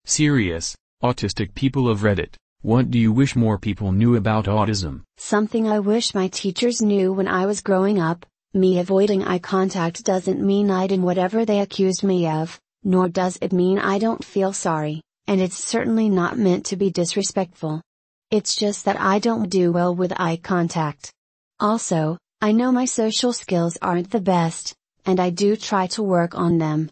Serious, autistic people of Reddit, what do you wish more people knew about autism? Something I wish my teachers knew when I was growing up: me avoiding eye contact doesn't mean I did whatever they accused me of, nor does it mean I don't feel sorry, and it's certainly not meant to be disrespectful. It's just that I don't do well with eye contact. Also, I know my social skills aren't the best, and I do try to work on them.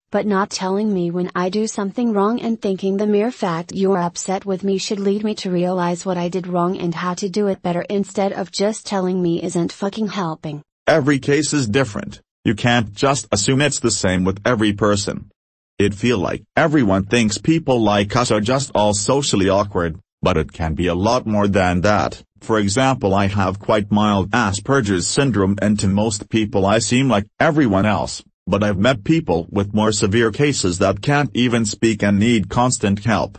But not telling me when I do something wrong and thinking the mere fact you're upset with me should lead me to realize what I did wrong and how to do it better instead of just telling me isn't fucking helping. Every case is different. You can't just assume it's the same with every person. It feel like everyone thinks people like us are just all socially awkward, but it can be a lot more than that. For example, I have quite mild Asperger's syndrome, and to most people I seem like everyone else. But I've met people with more severe cases that can't even speak and need constant help.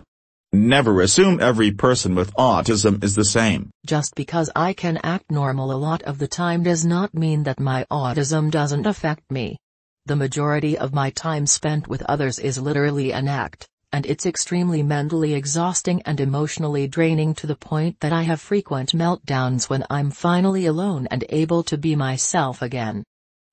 Never assume every person with autism is the same. Just because I can act normal a lot of the time does not mean that my autism doesn't affect me. The majority of my time spent with others is literally an act, and it's extremely mentally exhausting and emotionally draining to the point that I have frequent meltdowns when I'm finally alone and able to be myself again.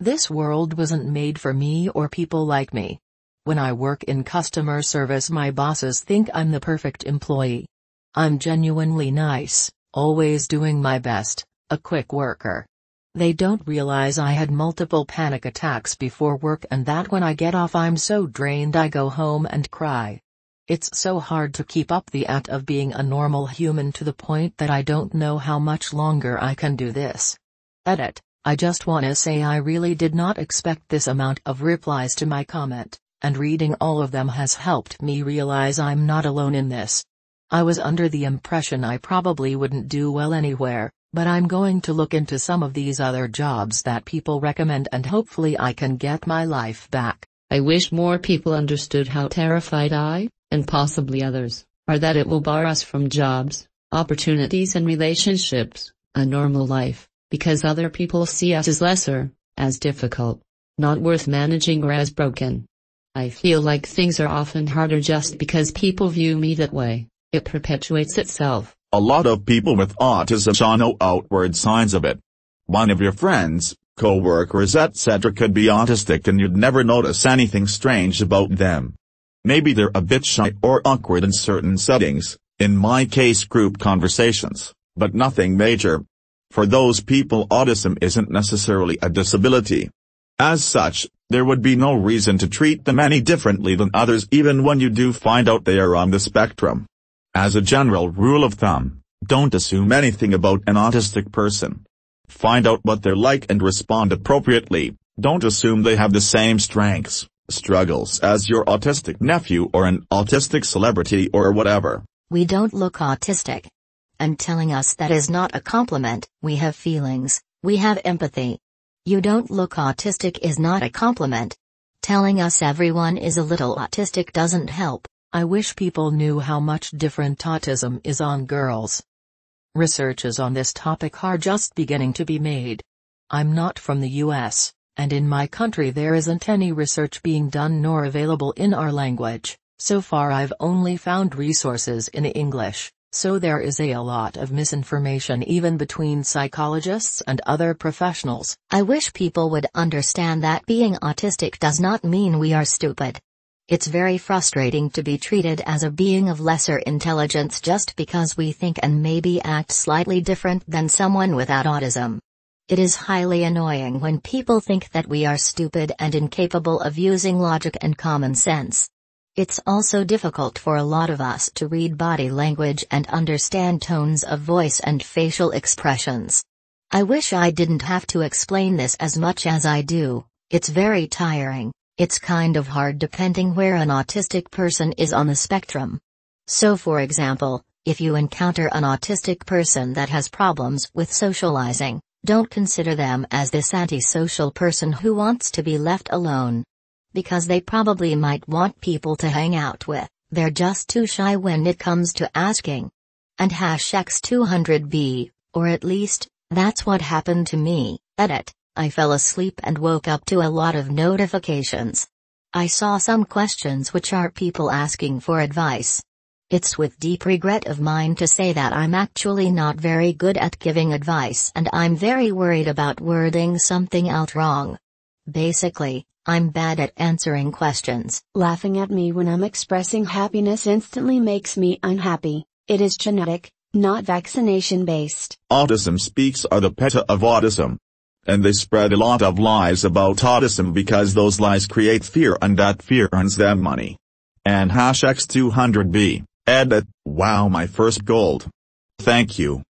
This world wasn't made for me or people like me. When I work in customer service, my bosses think I'm the perfect employee. I'm genuinely nice, always doing my best, a quick worker. They don't realize I had multiple panic attacks before work and that when I get off I'm so drained I go home and cry. It's so hard to keep up the act of being a normal human to the point that I don't know how much longer I can do this. Edit. I just wanna say I really did not expect this amount of replies to my comment, and reading all of them has helped me realize I'm not alone in this. I was under the impression I probably wouldn't do well anywhere, but I'm going to look into some of these other jobs that people recommend and hopefully I can get my life back. I wish more people understood how terrified I, and possibly others, are that it will bar us from jobs, opportunities and relationships, a normal life. Because other people see us as lesser, as difficult, not worth managing or as broken. I feel like things are often harder just because people view me that way. It perpetuates itself. A lot of people with autism show no outward signs of it. One of your friends, co-workers etc. could be autistic and you'd never notice anything strange about them. Maybe they're a bit shy or awkward in certain settings, in my case group conversations, but nothing major. For those people, autism isn't necessarily a disability. As such, there would be no reason to treat them any differently than others even when you do find out they are on the spectrum. As a general rule of thumb, don't assume anything about an autistic person. Find out what they're like and respond appropriately. Don't assume they have the same strengths, struggles as your autistic nephew or an autistic celebrity or whatever. We don't look autistic. And telling us that is not a compliment. We have feelings, we have empathy. You don't look autistic is not a compliment. Telling us everyone is a little autistic doesn't help. I wish people knew how much different autism is on girls. Researches on this topic are just beginning to be made. I'm not from the US, and in my country there isn't any research being done nor available in our language. So far I've only found resources in English. So there is a lot of misinformation even between psychologists and other professionals. I wish people would understand that being autistic does not mean we are stupid. It's very frustrating to be treated as a being of lesser intelligence just because we think and maybe act slightly different than someone without autism. It is highly annoying when people think that we are stupid and incapable of using logic and common sense. It's also difficult for a lot of us to read body language and understand tones of voice and facial expressions. I wish I didn't have to explain this as much as I do. It's very tiring. It's kind of hard depending where an autistic person is on the spectrum. So for example, if you encounter an autistic person that has problems with socializing, don't consider them as this antisocial person who wants to be left alone. Because they probably might want people to hang out with, they're just too shy when it comes to asking. And #X200B, or at least, that's what happened to me. Edit. I fell asleep and woke up to a lot of notifications. I saw some questions which are people asking for advice. It's with deep regret of mine to say that I'm actually not very good at giving advice, and I'm very worried about wording something out wrong. Basically, I'm bad at answering questions. Laughing at me when I'm expressing happiness instantly makes me unhappy. It is genetic, not vaccination-based. Autism speaks are the PETA of autism. And they spread a lot of lies about autism because those lies create fear, and that fear earns them money. And #X200B, edit, wow, my first gold. Thank you.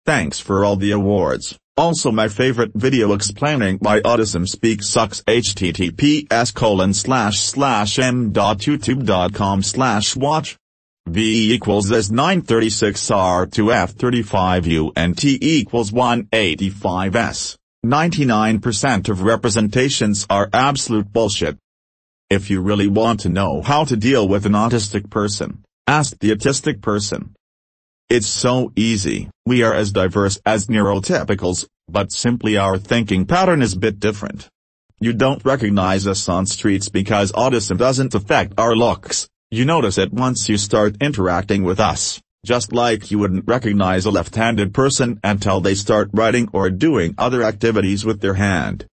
Thanks for all the awards. Also my favorite video explaining why autism speaks sucks, https://m.youtube.com/watch. V equals this 936R2F35U and T equals 185S. 99% of representations are absolute bullshit. If you really want to know how to deal with an autistic person, ask the autistic person. It's so easy. We are as diverse as neurotypicals, but simply our thinking pattern is a bit different. You don't recognize us on streets because autism doesn't affect our looks. You notice it once you start interacting with us, just like you wouldn't recognize a left-handed person until they start writing or doing other activities with their hand.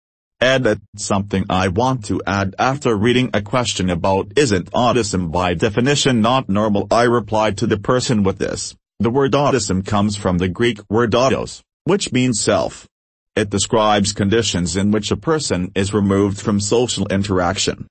Edit, something I want to add after reading a question about isn't autism by definition not normal. I replied to the person with this. The word autism comes from the Greek word autos, which means self. It describes conditions in which a person is removed from social interaction.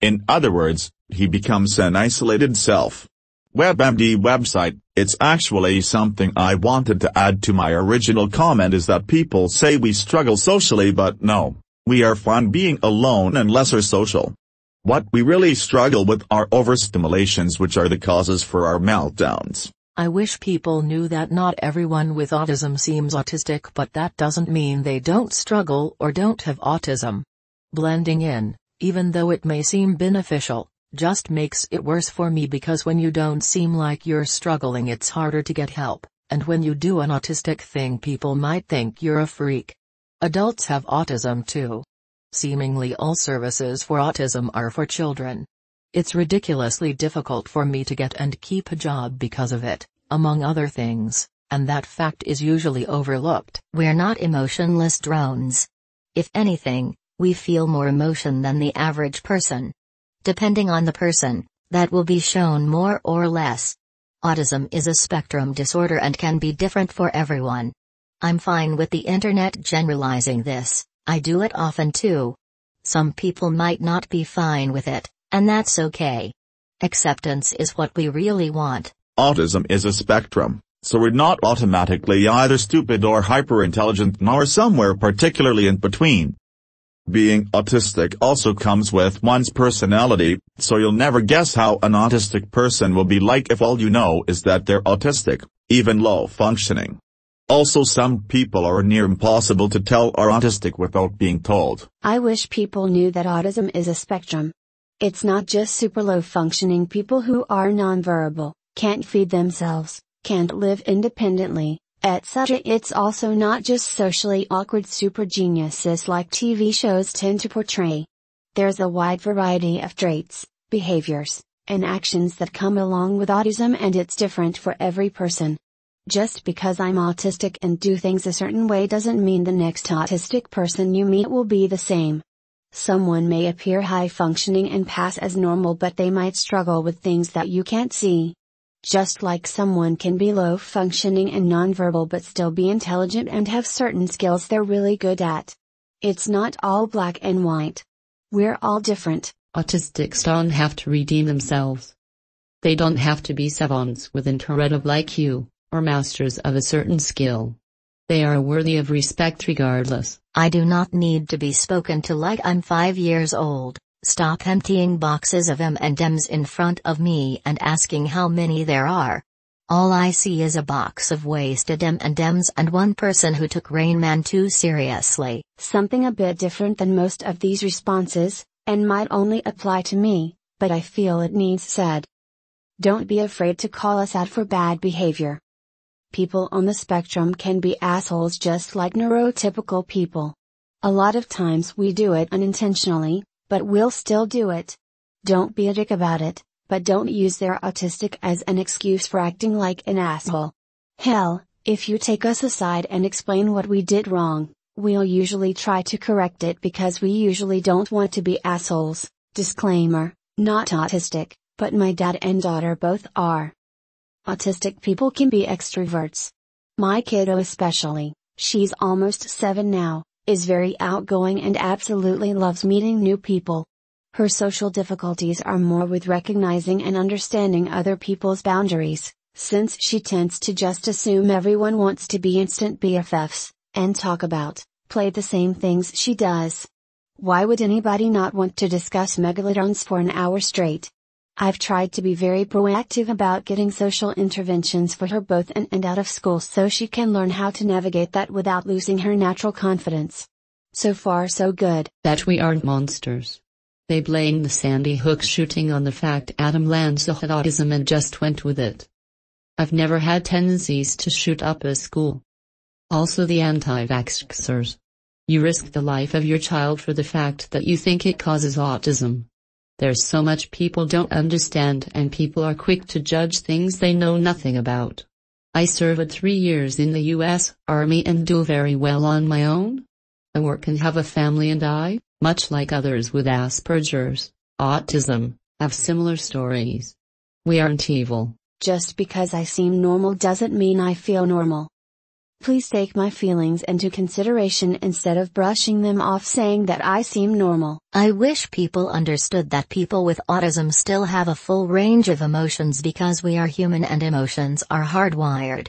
In other words, he becomes an isolated self. WebMD website. It's actually something I wanted to add to my original comment is that people say we struggle socially, but no, we are fine being alone and lesser social. What we really struggle with are overstimulations, which are the causes for our meltdowns. I wish people knew that not everyone with autism seems autistic, but that doesn't mean they don't struggle or don't have autism. Blending in, even though it may seem beneficial, just makes it worse for me because when you don't seem like you're struggling, it's harder to get help, and when you do an autistic thing, people might think you're a freak. Adults have autism too. Seemingly all services for autism are for children. It's ridiculously difficult for me to get and keep a job because of it, among other things, and that fact is usually overlooked. We're not emotionless drones. If anything, we feel more emotion than the average person. Depending on the person, that will be shown more or less. Autism is a spectrum disorder and can be different for everyone. I'm fine with the internet generalizing this, I do it often too. Some people might not be fine with it, and that's okay. Acceptance is what we really want. Autism is a spectrum, so we're not automatically either stupid or hyper-intelligent nor somewhere particularly in between. Being autistic also comes with one's personality, so you'll never guess how an autistic person will be like if all you know is that they're autistic, even low functioning. Also, some people are near impossible to tell are autistic without being told. I wish people knew that autism is a spectrum. It's not just super low functioning people who are nonverbal, can't feed themselves, can't live independently, etc. It's also not just socially awkward super geniuses like TV shows tend to portray. There's a wide variety of traits, behaviors, and actions that come along with autism, and it's different for every person. Just because I'm autistic and do things a certain way doesn't mean the next autistic person you meet will be the same. Someone may appear high functioning and pass as normal, but they might struggle with things that you can't see. Just like someone can be low functioning and nonverbal but still be intelligent and have certain skills they're really good at. It's not all black and white. We're all different. Autistics don't have to redeem themselves. They don't have to be savants with incredible IQ, or masters of a certain skill. They are worthy of respect regardless. I do not need to be spoken to like I'm 5 years old. Stop emptying boxes of M&Ms in front of me and asking how many there are. All I see is a box of wasted M&Ms and one person who took Rain Man too seriously. Something a bit different than most of these responses, and might only apply to me, but I feel it needs said. Don't be afraid to call us out for bad behavior. People on the spectrum can be assholes just like neurotypical people. A lot of times we do it unintentionally, but we'll still do it. Don't be a dick about it, but don't use they're autistic as an excuse for acting like an asshole. Hell, if you take us aside and explain what we did wrong, we'll usually try to correct it because we usually don't want to be assholes. Disclaimer, not autistic, but my dad and daughter both are. Autistic people can be extroverts. My kiddo especially, she's almost 7 now, is very outgoing and absolutely loves meeting new people. Her social difficulties are more with recognizing and understanding other people's boundaries, since she tends to just assume everyone wants to be instant BFFs, and talk about, play the same things she does. Why would anybody not want to discuss megalodons for an hour straight? I've tried to be very proactive about getting social interventions for her both in and out of school so she can learn how to navigate that without losing her natural confidence. So far so good. That we aren't monsters. They blame the Sandy Hook shooting on the fact Adam Lanza had autism and just went with it. I've never had tendencies to shoot up a school. Also the anti-vaxxers. You risk the life of your child for the fact that you think it causes autism. There's so much people don't understand and people are quick to judge things they know nothing about. I served 3 years in the US Army and do very well on my own. I work and have a family and I, much like others with Asperger's, autism, have similar stories. We aren't evil. Just because I seem normal doesn't mean I feel normal. Please take my feelings into consideration instead of brushing them off saying that I seem normal. I wish people understood that people with autism still have a full range of emotions because we are human and emotions are hardwired.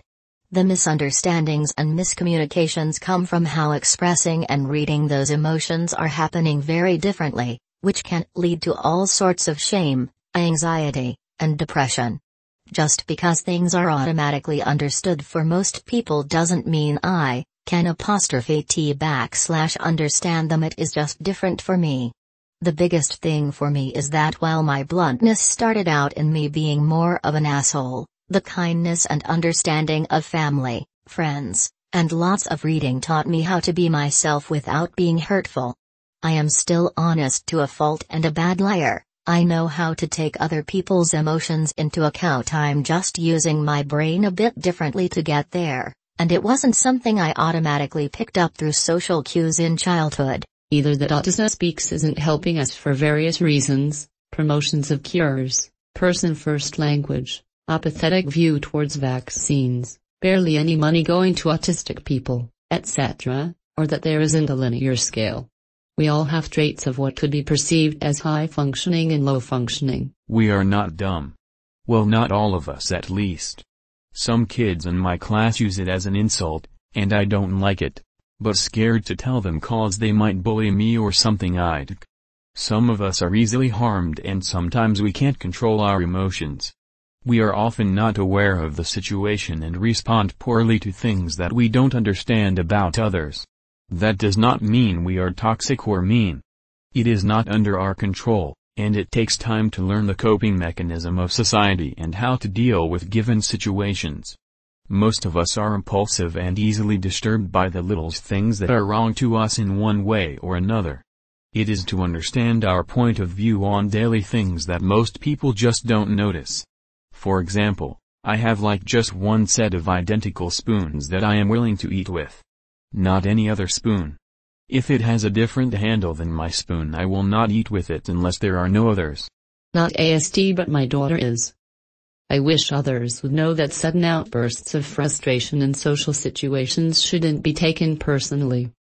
The misunderstandings and miscommunications come from how expressing and reading those emotions are happening very differently, which can lead to all sorts of shame, anxiety, and depression. Just because things are automatically understood for most people doesn't mean I can ''t''understand them. It is just different for me. The biggest thing for me is that while my bluntness started out in me being more of an asshole, the kindness and understanding of family, friends, and lots of reading taught me how to be myself without being hurtful. I am still honest to a fault and a bad liar. I know how to take other people's emotions into account. I'm just using my brain a bit differently to get there, and it wasn't something I automatically picked up through social cues in childhood. Either that Autism Speaks isn't helping us for various reasons, promotions of cures, person-first language, apathetic view towards vaccines, barely any money going to autistic people, etc., or that there isn't a linear scale. We all have traits of what could be perceived as high-functioning and low-functioning. We are not dumb. Well, not all of us at least. Some kids in my class use it as an insult, and I don't like it, but scared to tell them cause they might bully me or something. Some of us are easily harmed and sometimes we can't control our emotions. We are often not aware of the situation and respond poorly to things that we don't understand about others. That does not mean we are toxic or mean. It is not under our control, and it takes time to learn the coping mechanism of society and how to deal with given situations. Most of us are impulsive and easily disturbed by the little things that are wrong to us in one way or another. It is to understand our point of view on daily things that most people just don't notice. For example, I have like just one set of identical spoons that I am willing to eat with. Not any other spoon. If it has a different handle than my spoon, I will not eat with it unless there are no others. Not ASD, but my daughter is. I wish others would know that sudden outbursts of frustration in social situations shouldn't be taken personally.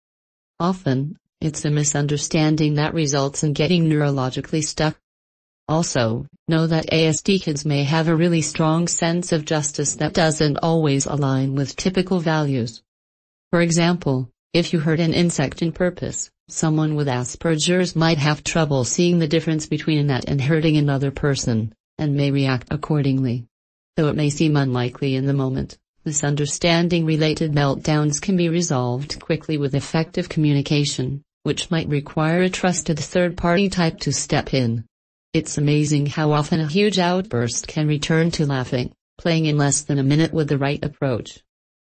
Often, it's a misunderstanding that results in getting neurologically stuck. Also, know that ASD kids may have a really strong sense of justice that doesn't always align with typical values. For example, if you hurt an insect on purpose, someone with Asperger's might have trouble seeing the difference between that and hurting another person, and may react accordingly. Though it may seem unlikely in the moment, misunderstanding-related meltdowns can be resolved quickly with effective communication, which might require a trusted third-party type to step in. It's amazing how often a huge outburst can return to laughing, playing in less than a minute with the right approach.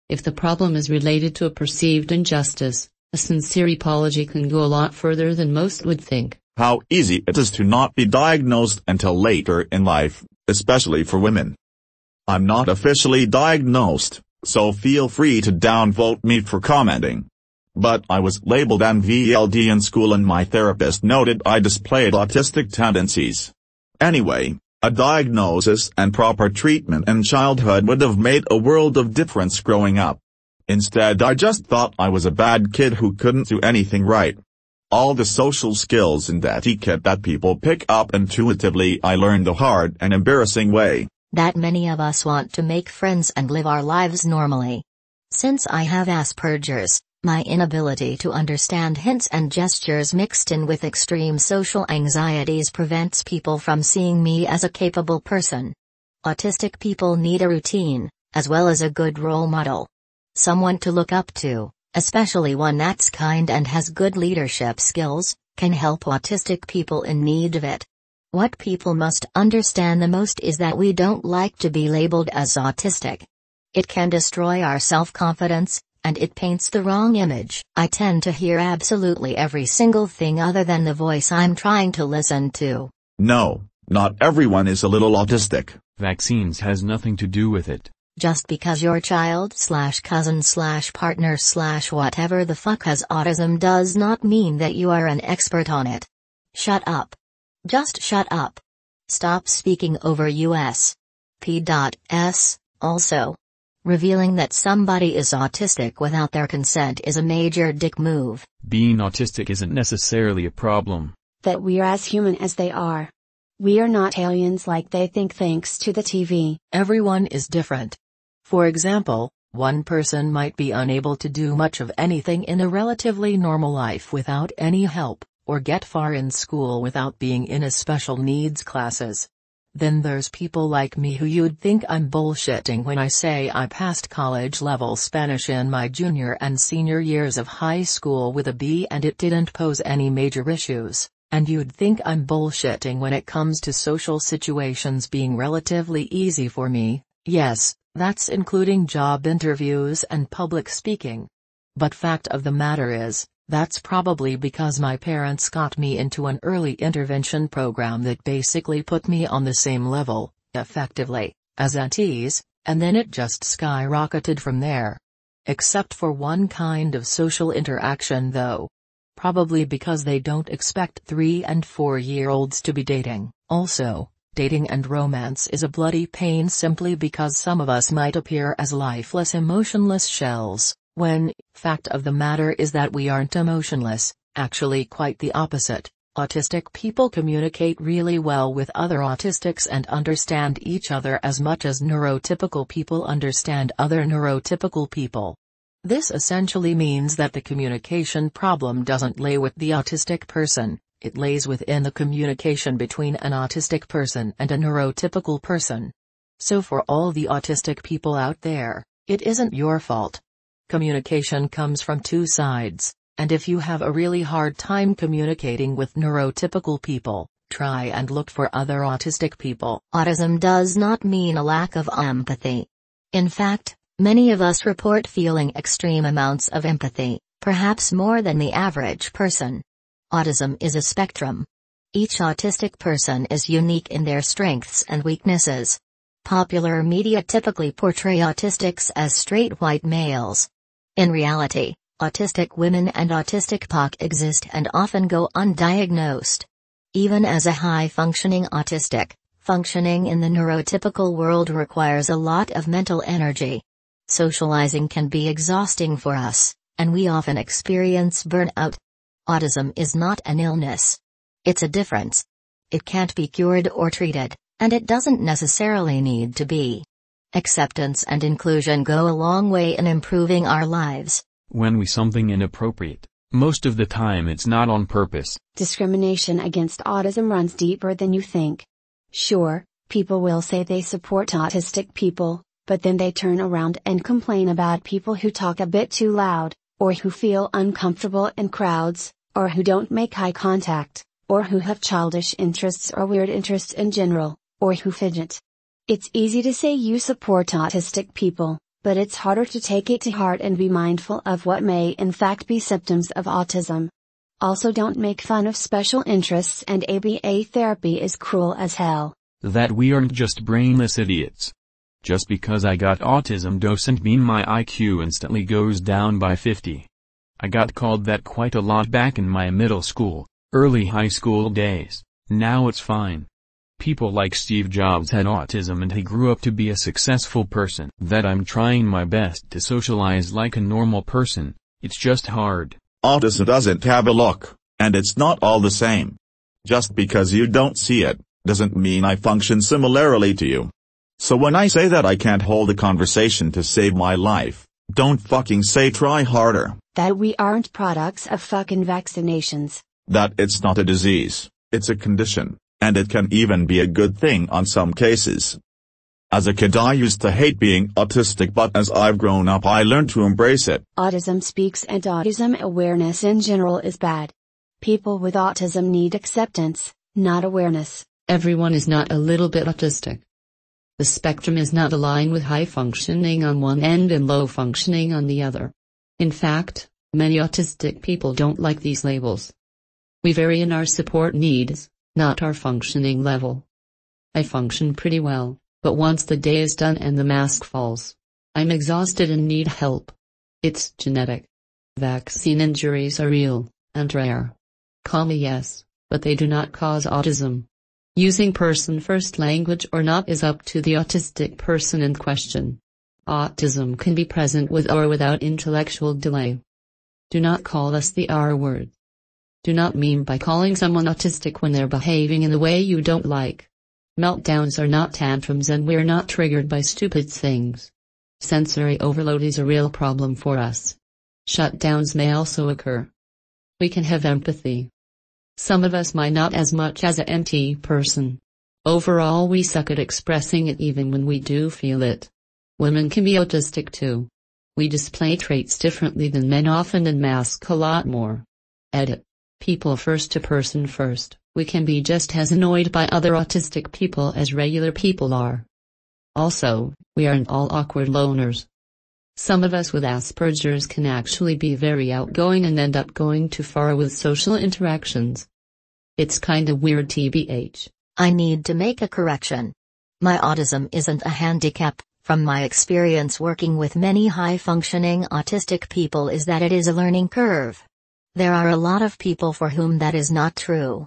If the problem is related to a perceived injustice, a sincere apology can go a lot further than most would think. how easy it is to not be diagnosed until later in life, especially for women. I'm not officially diagnosed, so feel free to downvote me for commenting. But I was labeled NVLD in school and my therapist noted I displayed autistic tendencies. Anyway, a diagnosis and proper treatment in childhood would have made a world of difference growing up. Instead, I just thought I was a bad kid who couldn't do anything right. All the social skills and etiquette that people pick up intuitively I learned the hard and embarrassing way. That many of us want to make friends and live our lives normally. Since I have Asperger's, my inability to understand hints and gestures mixed in with extreme social anxieties prevents people from seeing me as a capable person. Autistic people need a routine, as well as a good role model. Someone to look up to, especially one that's kind and has good leadership skills, can help autistic people in need of it. What people must understand the most is that we don't like to be labeled as autistic. It can destroy our self-confidence, and it paints the wrong image. I tend to hear absolutely every single thing other than the voice I'm trying to listen to. No, not everyone is a little autistic. Vaccines has nothing to do with it. Just because your child/cousin/partner/whatever the fuck has autism does not mean that you are an expert on it. Shut up. Just shut up. Stop speaking over us. P.S. Also, revealing that somebody is autistic without their consent is a major dick move. Being autistic isn't necessarily a problem. That we are as human as they are. We are not aliens like they think thanks to the TV. Everyone is different. For example, one person might be unable to do much of anything in a relatively normal life without any help, or get far in school without being in a special needs classes. Then there's people like me who you'd think I'm bullshitting when I say I passed college-level Spanish in my junior and senior years of high school with a B and it didn't pose any major issues, and you'd think I'm bullshitting when it comes to social situations being relatively easy for me. Yes, that's including job interviews and public speaking. But fact of the matter is, that's probably because my parents got me into an early intervention program that basically put me on the same level, effectively, as aunties, and then it just skyrocketed from there. Except for one kind of social interaction though. Probably because they don't expect 3- and 4-year-olds to be dating. Also, dating and romance is a bloody pain simply because some of us might appear as lifeless emotionless shells. When, fact of the matter is that we aren't emotionless, actually quite the opposite. Autistic people communicate really well with other autistics and understand each other as much as neurotypical people understand other neurotypical people. This essentially means that the communication problem doesn't lay with the autistic person, it lays within the communication between an autistic person and a neurotypical person. So for all the autistic people out there, it isn't your fault. Communication comes from two sides, and if you have a really hard time communicating with neurotypical people, try and look for other autistic people. Autism does not mean a lack of empathy. In fact, many of us report feeling extreme amounts of empathy, perhaps more than the average person. Autism is a spectrum. Each autistic person is unique in their strengths and weaknesses. Popular media typically portray autistics as straight white males. In reality, autistic women and autistic POC exist and often go undiagnosed. Even as a high-functioning autistic, functioning in the neurotypical world requires a lot of mental energy. Socializing can be exhausting for us, and we often experience burnout. Autism is not an illness. It's a difference. It can't be cured or treated, and it doesn't necessarily need to be. Acceptance and inclusion go a long way in improving our lives. When we something inappropriate, most of the time it's not on purpose. Discrimination against autism runs deeper than you think. Sure, people will say they support autistic people, but then they turn around and complain about people who talk a bit too loud, or who feel uncomfortable in crowds, or who don't make eye contact, or who have childish interests or weird interests in general, or who fidget. It's easy to say you support autistic people, but it's harder to take it to heart and be mindful of what may in fact be symptoms of autism. Also, don't make fun of special interests, and ABA therapy is cruel as hell. That we aren't just brainless idiots. Just because I got autism doesn't mean my IQ instantly goes down by 50. I got called that quite a lot back in my middle school, early high school days. Now it's fine. People like Steve Jobs had autism and he grew up to be a successful person. That I'm trying my best to socialize like a normal person, it's just hard. Autism doesn't have a look, and it's not all the same. Just because you don't see it, doesn't mean I function similarly to you. So when I say that I can't hold a conversation to save my life, don't fucking say try harder. That we aren't products of fucking vaccinations. That it's not a disease, it's a condition, and it can even be a good thing on some cases. As a kid I used to hate being autistic, but as I've grown up I learned to embrace it. Autism speaks, and autism awareness in general is bad. People with autism need acceptance, not awareness. Everyone is not a little bit autistic. The spectrum is not a line with high functioning on one end and low functioning on the other. In fact, many autistic people don't like these labels. We vary in our support needs, not our functioning level. I function pretty well, but once the day is done and the mask falls, I'm exhausted and need help. It's genetic. Vaccine injuries are real, and rare. Yes, but they do not cause autism. Using person-first language or not is up to the autistic person in question. Autism can be present with or without intellectual delay. Do not call us the R word. Do not mean by calling someone autistic when they're behaving in a way you don't like. Meltdowns are not tantrums, and we're not triggered by stupid things. Sensory overload is a real problem for us. Shutdowns may also occur. We can have empathy. Some of us might not as much as a NT person. Overall we suck at expressing it even when we do feel it. Women can be autistic too. We display traits differently than men often and mask a lot more. Edit. People first to person first. We can be just as annoyed by other autistic people as regular people are. Also, we aren't all awkward loners. Some of us with Asperger's can actually be very outgoing and end up going too far with social interactions. It's kinda weird tbh. I need to make a correction. My autism isn't a handicap. From my experience working with many high-functioning autistic people is that it is a learning curve. There are a lot of people for whom that is not true.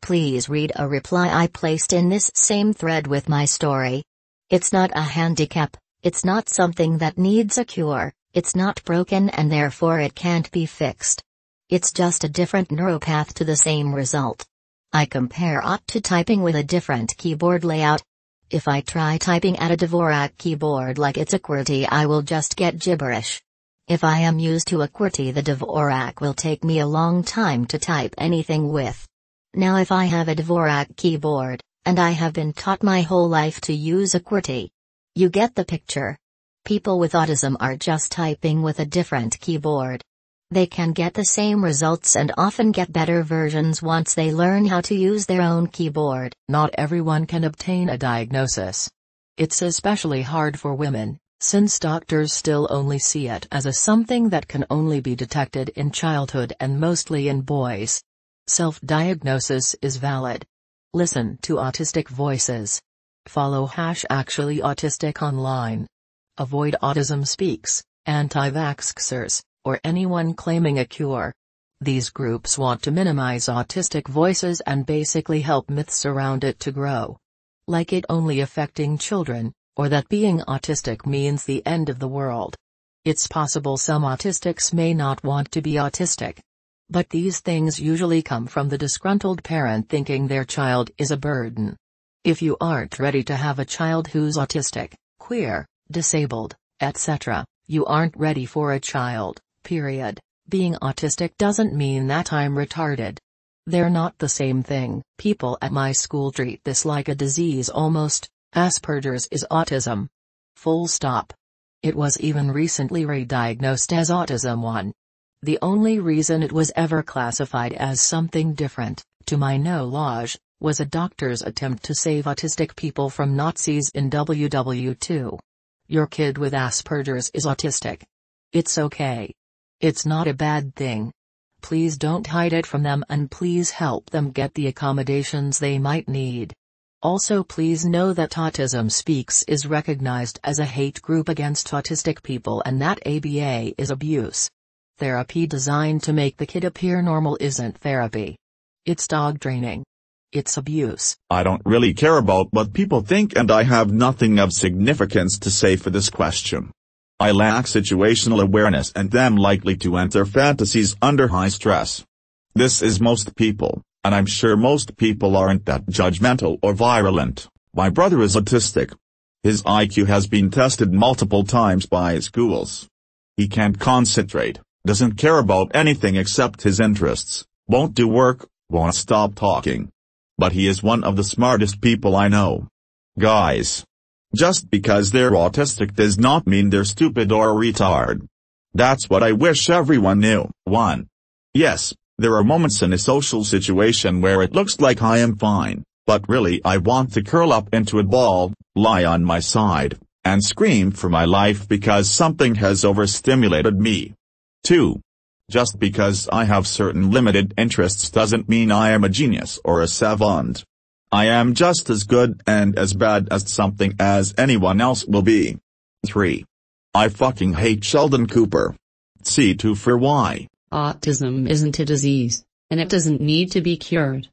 Please read a reply I placed in this same thread with my story. It's not a handicap, it's not something that needs a cure, it's not broken and therefore it can't be fixed. It's just a different neuropath to the same result. I compare aught to typing with a different keyboard layout. If I try typing at a Dvorak keyboard like it's a QWERTY, I will just get gibberish. If I am used to a QWERTY, the Dvorak will take me a long time to type anything with. Now if I have a Dvorak keyboard, and I have been taught my whole life to use a QWERTY. You get the picture. People with autism are just typing with a different keyboard. They can get the same results and often get better versions once they learn how to use their own keyboard. Not everyone can obtain a diagnosis. It's especially hard for women, since doctors still only see it as a something that can only be detected in childhood and mostly in boys. Self-diagnosis is valid. Listen to autistic voices. Follow #ActuallyAutistic online. Avoid Autism Speaks, anti-vaxxers, or anyone claiming a cure. These groups want to minimize autistic voices and basically help myths around it to grow. Like it only affecting children, or that being autistic means the end of the world. It's possible some autistics may not want to be autistic. But these things usually come from the disgruntled parent thinking their child is a burden. If you aren't ready to have a child who's autistic, queer, disabled, etc., you aren't ready for a child, period. Being autistic doesn't mean that I'm retarded. They're not the same thing. People at my school treat this like a disease almost. Asperger's is autism. Full stop. It was even recently re-diagnosed as Autism 1. The only reason it was ever classified as something different, to my knowledge, was a doctor's attempt to save autistic people from Nazis in WW2. Your kid with Asperger's is autistic. It's okay. It's not a bad thing. Please don't hide it from them, and please help them get the accommodations they might need. Also, please know that Autism Speaks is recognized as a hate group against autistic people, and that ABA is abuse. Therapy designed to make the kid appear normal isn't therapy. It's dog training. It's abuse. I don't really care about what people think, and I have nothing of significance to say for this question. I lack situational awareness and am likely to enter fantasies under high stress. This is most people, and I'm sure most people aren't that judgmental or virulent. My brother is autistic. His IQ has been tested multiple times by schools. He can't concentrate, doesn't care about anything except his interests, won't do work, won't stop talking. But he is one of the smartest people I know. Guys, just because they're autistic does not mean they're stupid or a retard. That's what I wish everyone knew. 1. Yes, there are moments in a social situation where it looks like I am fine, but really I want to curl up into a ball, lie on my side, and scream for my life because something has overstimulated me. 2. Just because I have certain limited interests doesn't mean I am a genius or a savant. I am just as good and as bad at something as anyone else will be. 3. I fucking hate Sheldon Cooper. C2 for why. Autism isn't a disease, and it doesn't need to be cured.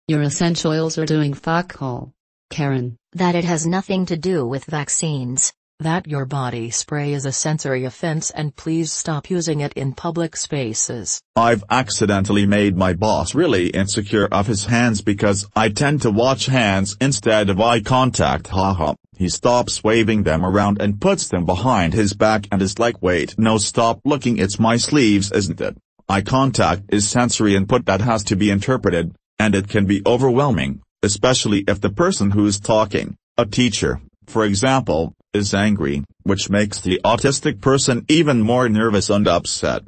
Your essential oils are doing fuck all, Karen. That it has nothing to do with vaccines. That your body spray is a sensory offense, and please stop using it in public spaces. I've accidentally made my boss really insecure of his hands because I tend to watch hands instead of eye contact. Haha. He stops waving them around and puts them behind his back and is like, wait, no, stop looking, it's my sleeves, isn't it? Eye contact is sensory input that has to be interpreted, and it can be overwhelming, especially if the person who's talking, a teacher, for example, is angry, which makes the autistic person even more nervous and upset.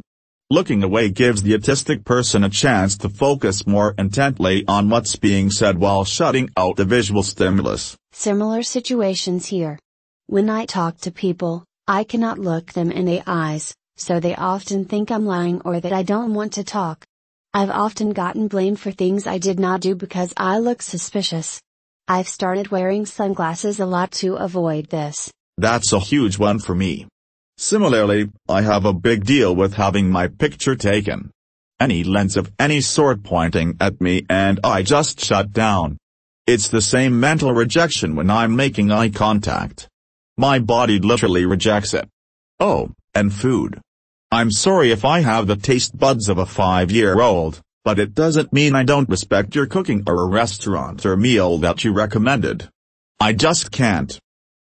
Looking away gives the autistic person a chance to focus more intently on what's being said while shutting out the visual stimulus. Similar situations here. When I talk to people, I cannot look them in the eyes, so they often think I'm lying or that I don't want to talk. I've often gotten blamed for things I did not do because I look suspicious. I've started wearing sunglasses a lot to avoid this. That's a huge one for me. Similarly, I have a big deal with having my picture taken. Any lens of any sort pointing at me and I just shut down. It's the same mental rejection when I'm making eye contact. My body literally rejects it. Oh, and food. I'm sorry if I have the taste buds of a 5-year-old. But it doesn't mean I don't respect your cooking or a restaurant or meal that you recommended. I just can't.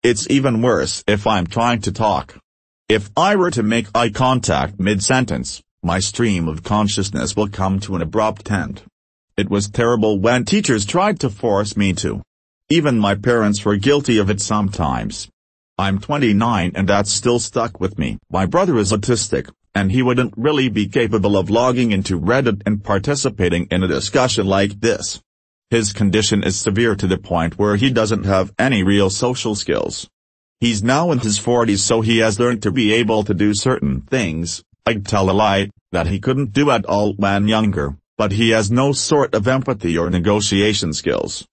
It's even worse if I'm trying to talk. If I were to make eye contact mid-sentence, my stream of consciousness will come to an abrupt end. It was terrible when teachers tried to force me to. Even my parents were guilty of it sometimes. I'm 29 and that's still stuck with me. My brother is autistic, and he wouldn't really be capable of logging into Reddit and participating in a discussion like this. His condition is severe to the point where he doesn't have any real social skills. He's now in his 40s, so he has learned to be able to do certain things, I'd tell a lie, that he couldn't do at all when younger, but he has no sort of empathy or negotiation skills.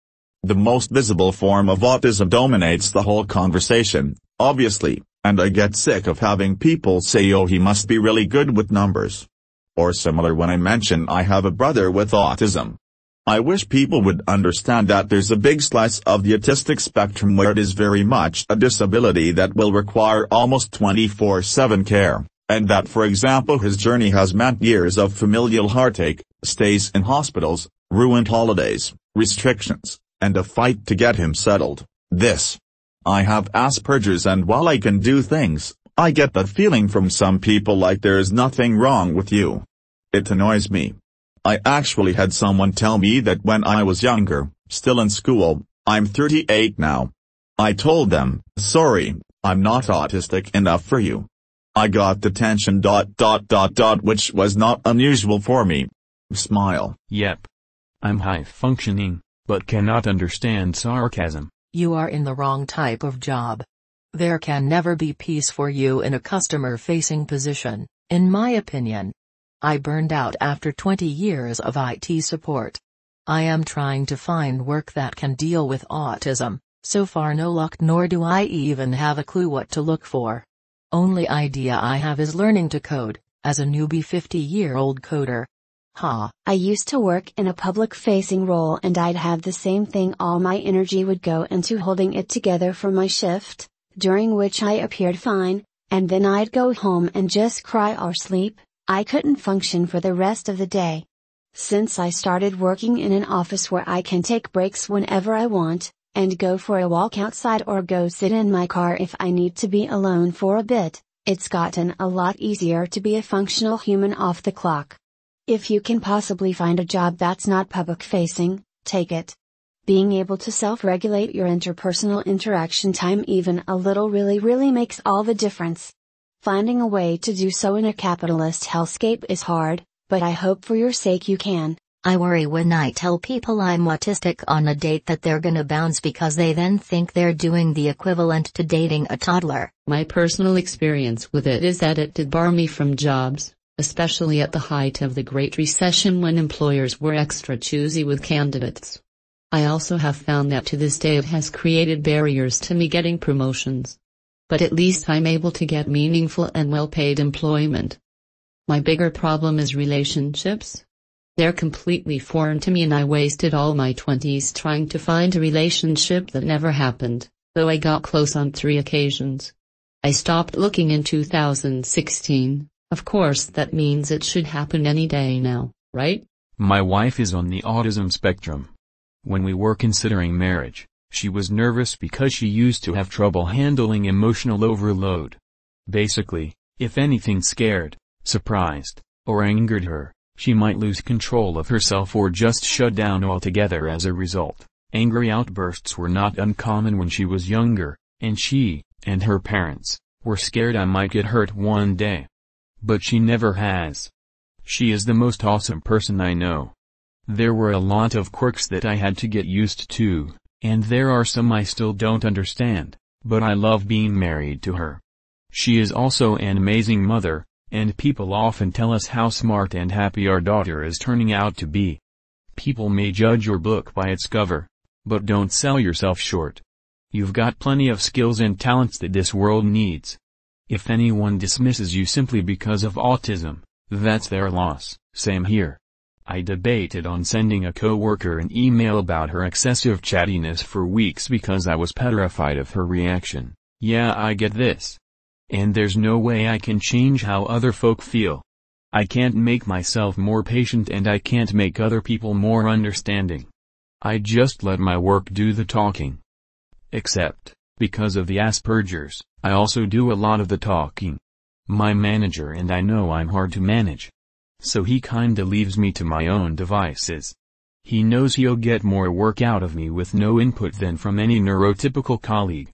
The most visible form of autism dominates the whole conversation, obviously, and I get sick of having people say, oh, he must be really good with numbers. Or similar when I mention I have a brother with autism. I wish people would understand that there's a big slice of the autistic spectrum where it is very much a disability that will require almost 24/7 care, and that, for example, his journey has meant years of familial heartache, stays in hospitals, ruined holidays, restrictions, and a fight to get him settled. I have Asperger's, and while I can do things, I get that feeling from some people like there's nothing wrong with you. It annoys me. I actually had someone tell me that when I was younger, still in school. I'm 38 now. I told them, sorry, I'm not autistic enough for you. I got detention ... which was not unusual for me. Smile. Yep. I'm high functioning, but cannot understand sarcasm. You are in the wrong type of job. There can never be peace for you in a customer-facing position, in my opinion. I burned out after 20 years of IT support. I am trying to find work that can deal with autism. So far no luck, nor do I even have a clue what to look for. Only idea I have is learning to code, as a newbie 50-year-old coder. I used to work in a public-facing role and I'd have the same thing. All my energy would go into holding it together for my shift, during which I appeared fine, and then I'd go home and just cry or sleep. I couldn't function for the rest of the day. Since I started working in an office where I can take breaks whenever I want, and go for a walk outside or go sit in my car if I need to be alone for a bit, it's gotten a lot easier to be a functional human off the clock. If you can possibly find a job that's not public-facing, take it. Being able to self-regulate your interpersonal interaction time even a little really makes all the difference. Finding a way to do so in a capitalist hellscape is hard, but I hope for your sake you can. I worry when I tell people I'm autistic on a date that they're gonna bounce because they then think they're doing the equivalent to dating a toddler. My personal experience with it is that it did bar me from jobs, especially at the height of the Great Recession when employers were extra choosy with candidates. I also have found that to this day it has created barriers to me getting promotions. But at least I'm able to get meaningful and well-paid employment. My bigger problem is relationships. They're completely foreign to me and I wasted all my 20s trying to find a relationship that never happened, though I got close on 3 occasions. I stopped looking in 2016, of course that means it should happen any day now, right? My wife is on the autism spectrum. When we were considering marriage, she was nervous because she used to have trouble handling emotional overload. Basically, if anything scared, surprised, or angered her, she might lose control of herself or just shut down altogether as a result. Angry outbursts were not uncommon when she was younger, and she, and her parents, were scared I might get hurt one day. But she never has. She is the most awesome person I know. There were a lot of quirks that I had to get used to, and there are some I still don't understand, but I love being married to her. She is also an amazing mother, and people often tell us how smart and happy our daughter is turning out to be. People may judge your book by its cover, but don't sell yourself short. You've got plenty of skills and talents that this world needs. If anyone dismisses you simply because of autism, that's their loss. Same here. I debated on sending a coworker an email about her excessive chattiness for weeks because I was petrified of her reaction. Yeah, I get this. And there's no way I can change how other folk feel. I can't make myself more patient and I can't make other people more understanding. I just let my work do the talking. Except, because of the Asperger's, I also do a lot of the talking. My manager and I know I'm hard to manage. So he kinda leaves me to my own devices. He knows he'll get more work out of me with no input than from any neurotypical colleague.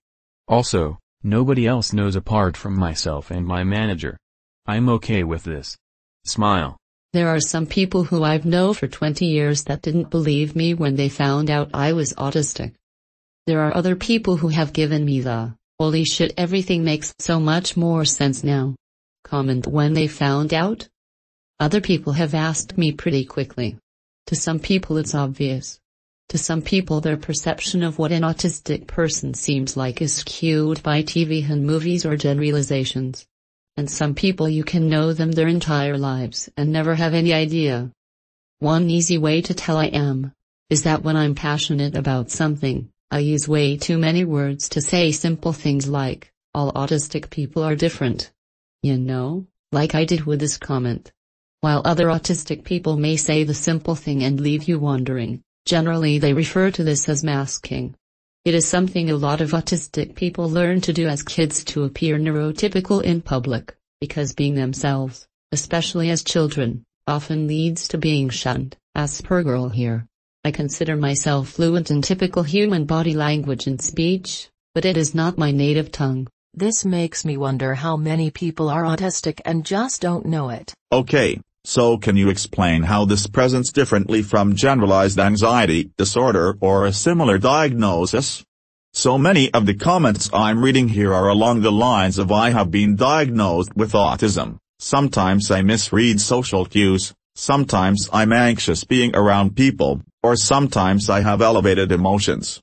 Also, nobody else knows apart from myself and my manager. I'm okay with this. Smile. There are some people who I've known for 20 years that didn't believe me when they found out I was autistic. There are other people who have given me the, holy shit, everything makes so much more sense now comment when they found out. Other people have asked me pretty quickly. To some people it's obvious. To some people their perception of what an autistic person seems like is skewed by TV and movies or generalizations. And some people you can know them their entire lives and never have any idea. One easy way to tell I am, is that when I'm passionate about something, I use way too many words to say simple things like, all autistic people are different. You know, like I did with this comment. While other autistic people may say the simple thing and leave you wondering, generally they refer to this as masking. It is something a lot of autistic people learn to do as kids to appear neurotypical in public, because being themselves, especially as children, often leads to being shunned. Asperger here. I consider myself fluent in typical human body language and speech, but it is not my native tongue. This makes me wonder how many people are autistic and just don't know it. Okay, so can you explain how this presents differently from generalized anxiety disorder or a similar diagnosis? So many of the comments I'm reading here are along the lines of I have been diagnosed with autism, Sometimes I misread social cues, sometimes I'm anxious being around people, or sometimes I have elevated emotions.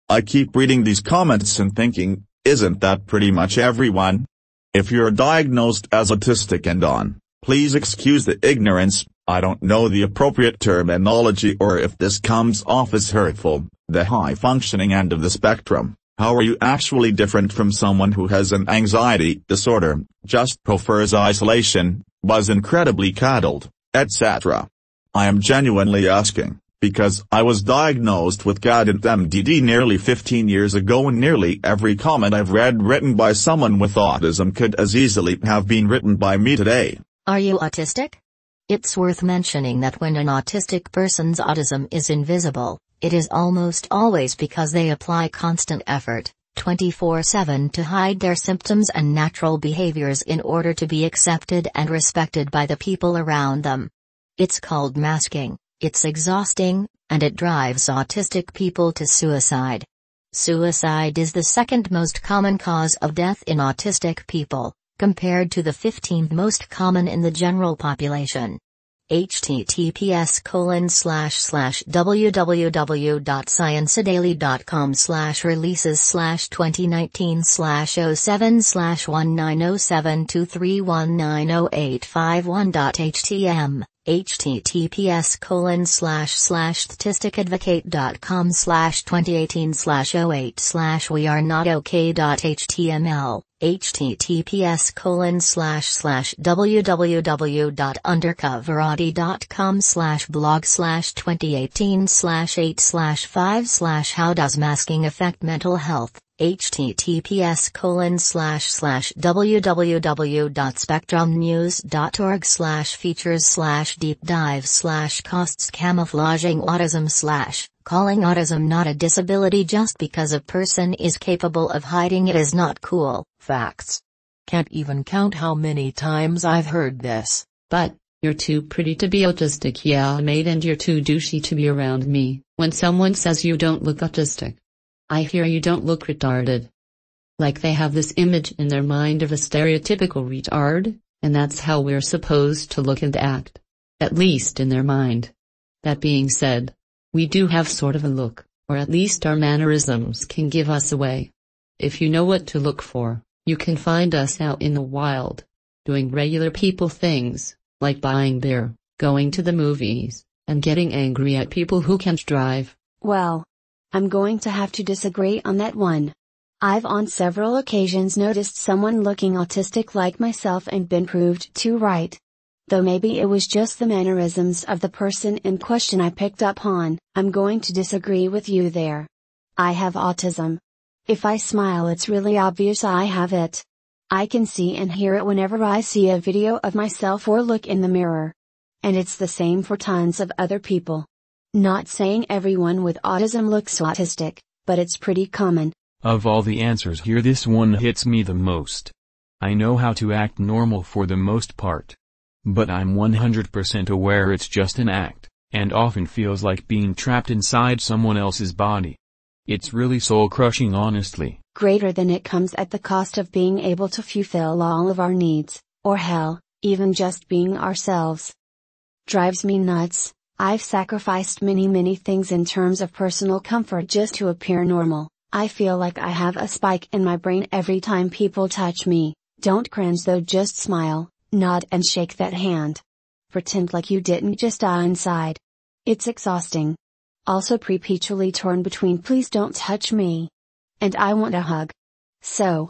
I keep reading these comments and thinking, isn't that pretty much everyone? If you're diagnosed as autistic and on, please excuse the ignorance, I don't know the appropriate terminology or if this comes off as hurtful, the high-functioning end of the spectrum. How are you actually different from someone who has an anxiety disorder, just prefers isolation, was incredibly coddled, etc.? I am genuinely asking, because I was diagnosed with GAD-MDD nearly 15 years ago and nearly every comment I've read written by someone with autism could as easily have been written by me today. Are you autistic? It's worth mentioning that when an autistic person's autism is invisible, it is almost always because they apply constant effort, 24/7 to hide their symptoms and natural behaviors in order to be accepted and respected by the people around them. It's called masking, it's exhausting, and it drives autistic people to suicide. Suicide is the second most common cause of death in autistic people, compared to the 15th most common in the general population. https://www.sciencedaily.com/releases/2019/07-231908551.htm https://statisticadvocate.com/2018/08/wearenotokay.html https://www.undercoverauti.com/blog/2018/8/5/how does masking affect mental health https://www.spectrumnews.org/features/deep dives/costs camouflaging autism/ calling autism not a disability just because a person is capable of hiding it is not cool. Facts. Can't even count how many times I've heard this. But, you're too pretty to be autistic, yeah mate, and you're too douchey to be around me. When someone says you don't look autistic, I hear you don't look retarded. Like they have this image in their mind of a stereotypical retard, and that's how we're supposed to look and act. At least in their mind. That being said, we do have sort of a look, or at least our mannerisms can give us away. If you know what to look for, you can find us out in the wild, doing regular people things, like buying beer, going to the movies, and getting angry at people who can't drive. Well, I'm going to have to disagree on that one. I've on several occasions noticed someone looking autistic like myself and been proved too right. Though maybe it was just the mannerisms of the person in question I picked up on, I'm going to disagree with you there. I have autism. If I smile it's really obvious I have it. I can see and hear it whenever I see a video of myself or look in the mirror. And it's the same for tons of other people. Not saying everyone with autism looks autistic, but it's pretty common. Of all the answers here, this one hits me the most. I know how to act normal for the most part. But I'm 100% aware it's just an act, and often feels like being trapped inside someone else's body. It's really soul-crushing, honestly. Greater than it comes at the cost of being able to fulfill all of our needs, or hell, even just being ourselves. Drives me nuts. I've sacrificed many things in terms of personal comfort just to appear normal. I feel like I have a spike in my brain every time people touch me. Don't cringe though, just smile, nod and shake that hand. Pretend like you didn't just die inside. It's exhausting. Also perpetually torn between please don't touch me and I want a hug. So,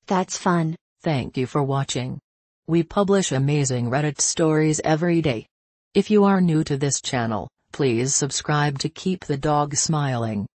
that's fun. Thank you for watching. We publish amazing Reddit stories every day. If you are new to this channel, please subscribe to keep the dog smiling.